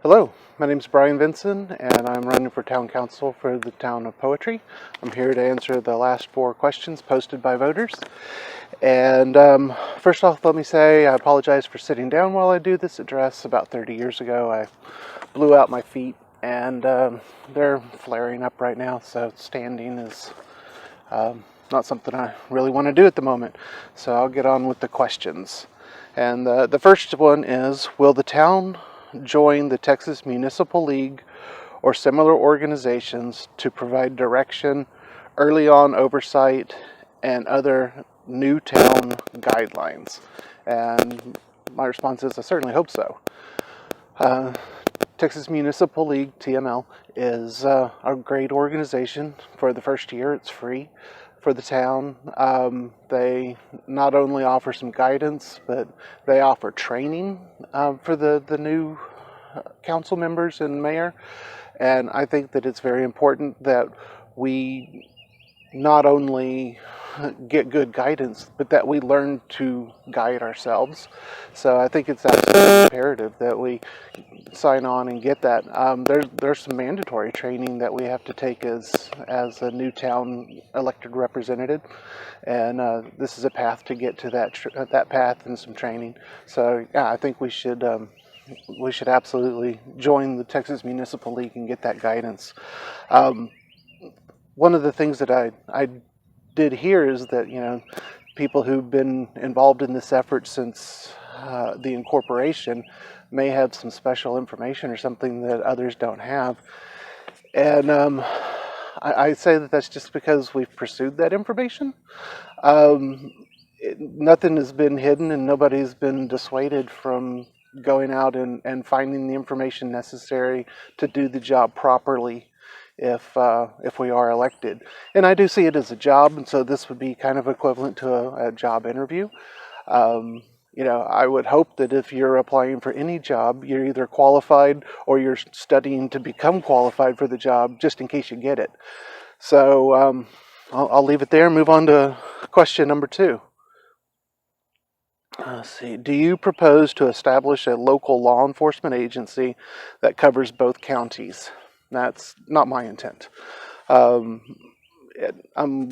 Hello, my name is Brian Vinson, and I'm running for town council for the town of Poetry. I'm here to answer the last 4 questions posted by voters. And first off, let me say I apologize for sitting down while I do this address. About 30 years ago, I blew out my feet, and they're flaring up right now, so standing is not something I really want to do at the moment. So I'll get on with the questions. And the first one is, will the town join the Texas Municipal League or similar organizations to provide direction, early on oversight, and other new town guidelines? And my response is I certainly hope so. Texas Municipal League, TML, is a great organization. For the first year, it's free for the town. They not only offer some guidance, but they offer training for the new council members and mayor. And I think that it's very important that we not only get good guidance, but that we learn to guide ourselves. So I think it's absolutely imperative that we sign on and get that. There's some mandatory training that we have to take as a new town elected representative, and this is a path to get to that path and some training. So yeah, I think we should absolutely join the Texas Municipal League and get that guidance. One of the things that I did hear is that, people who've been involved in this effort since the incorporation may have some special information or something that others don't have. And I say that that's just because we've pursued that information. Nothing has been hidden, and nobody's been dissuaded from going out and finding the information necessary to do the job properly if we are elected. And I do see it as a job, and so this would be kind of equivalent to a job interview. I would hope that if you're applying for any job, you're either qualified or you're studying to become qualified for the job, just in case you get it. So I'll leave it there and move on to question number 2. Let's see. Do you propose to establish a local law enforcement agency that covers both counties? That's not my intent. I'm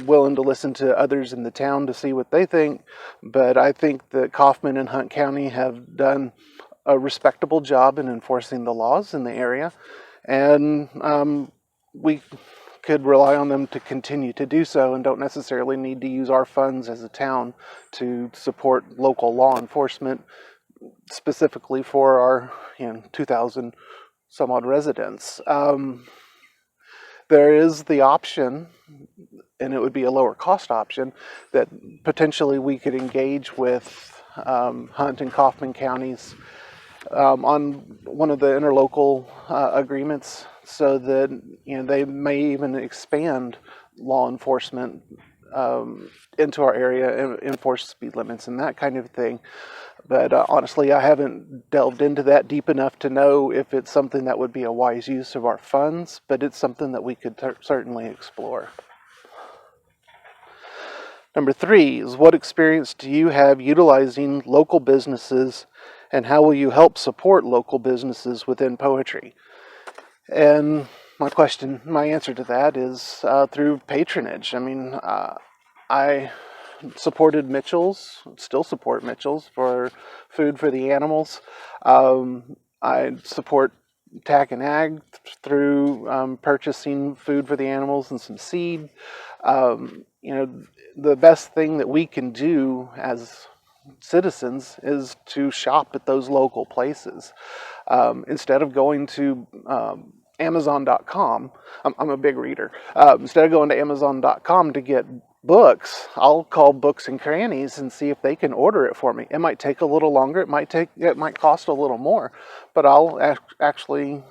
willing to listen to others in the town to see what they think, but I think that Kaufman and Hunt County have done a respectable job in enforcing the laws in the area, and we could rely on them to continue to do so and don't necessarily need to use our funds as a town to support local law enforcement specifically for our 2,000 some odd residents. There is the option, and it would be a lower cost option, that potentially we could engage with Hunt and Kaufman counties on one of the interlocal agreements, so that they may even expand law enforcement into our area, enforce speed limits and that kind of thing. But honestly, I haven't delved into that deep enough to know if it's something that would be a wise use of our funds, but it's something that we could certainly explore. Number 3 is, what experience do you have utilizing local businesses, and how will you help support local businesses within Poetry? And my answer to that is through patronage. I supported Mitchell's, still support Mitchell's for food for the animals. I support TAC and Ag through purchasing food for the animals and some seed. The best thing that we can do as citizens is to shop at those local places. Instead of going to Amazon.com, I'm a big reader. Instead of going to Amazon.com to get books, I'll call Books and Crannies and see if they can order it for me. It might take a little longer. It might cost a little more, but I'll actually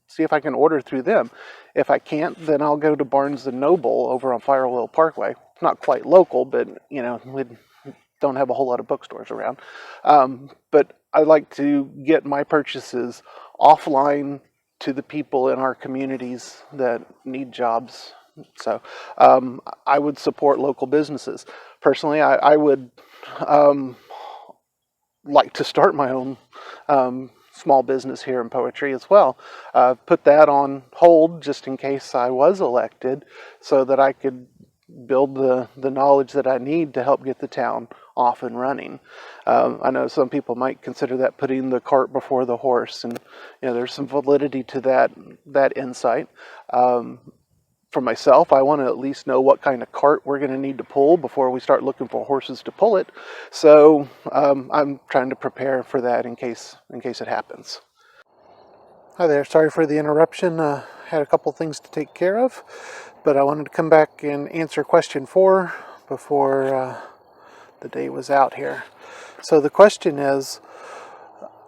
see if I can order through them. If I can't, then I'll go to Barnes & Noble over on Firewheel Parkway. Not quite local, but we don't have a whole lot of bookstores around. But I like to get my purchases offline to the people in our communities that need jobs. So I would support local businesses. Personally, I would like to start my own small business here in Poetry as well. Put that on hold just in case I was elected, so that I could build the knowledge that I need to help get the town off and running. I know some people might consider that putting the cart before the horse, and there's some validity to that insight. For myself, I want to at least know what kind of cart we're going to need to pull before we start looking for horses to pull it. So I'm trying to prepare for that in case it happens. Hi there, sorry for the interruption. Had a couple things to take care of, but I wanted to come back and answer question 4 before the day was out here. So the question is,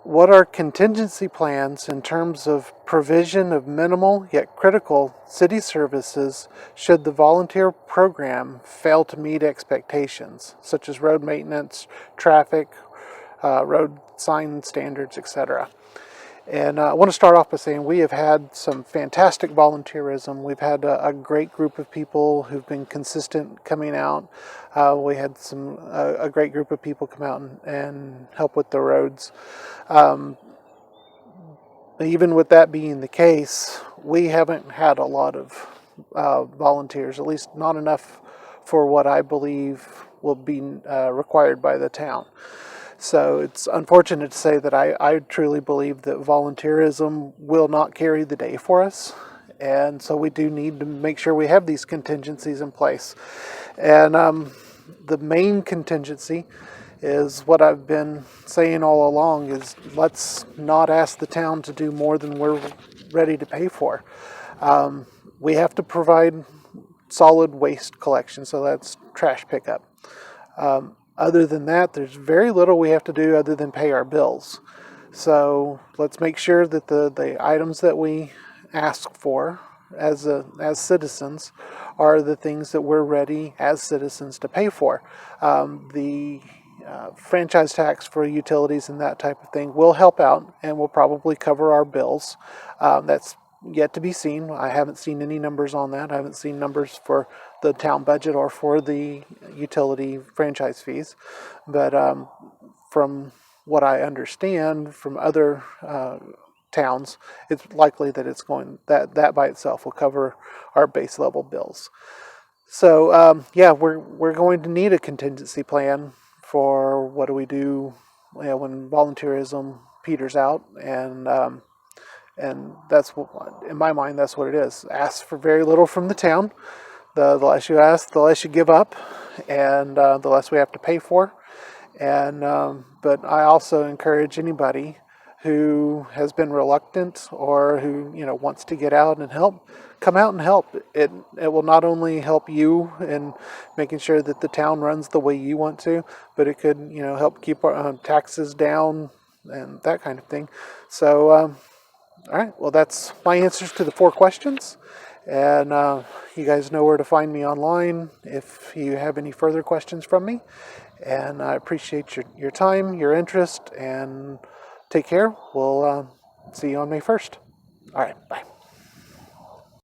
what are contingency plans in terms of provision of minimal yet critical city services should the volunteer program fail to meet expectations, such as road maintenance, traffic, road sign standards, etc.? And I want to start off by saying we have had some fantastic volunteerism. We've had a great group of people who've been consistent coming out. We had a great group of people come out and help with the roads. Even with that being the case, we haven't had a lot of volunteers, at least not enough for what I believe will be required by the town. So it's unfortunate to say that I truly believe that volunteerism will not carry the day for us. And so we do need to make sure we have these contingencies in place. And the main contingency is what I've been saying all along, is let's not ask the town to do more than we're ready to pay for. We have to provide solid waste collection, so that's trash pickup. Other than that, there's very little we have to do other than pay our bills. So let's make sure that the items that we ask for as citizens are the things that we're ready as citizens to pay for. The franchise tax for utilities and that type of thing will help out and will probably cover our bills. That's yet to be seen. I haven't seen any numbers on that. I haven't seen numbers for the town budget or for the utility franchise fees. But from what I understand from other towns, it's likely that that by itself will cover our base level bills. So we're going to need a contingency plan for what do we do when volunteerism peters out, and that's what, in my mind, that's what it is. Ask for very little from the town. The less you ask, the less you give up, and the less we have to pay for. And but I also encourage anybody who has been reluctant or who wants to get out and help, come out and help. It will not only help you in making sure that the town runs the way you want to, but it could help keep our taxes down and that kind of thing. So all right, well, that's my answers to the 4 questions. And you guys know where to find me online if you have any further questions from me. And I appreciate your time, your interest, and take care. We'll see you on May 1st. All right, bye.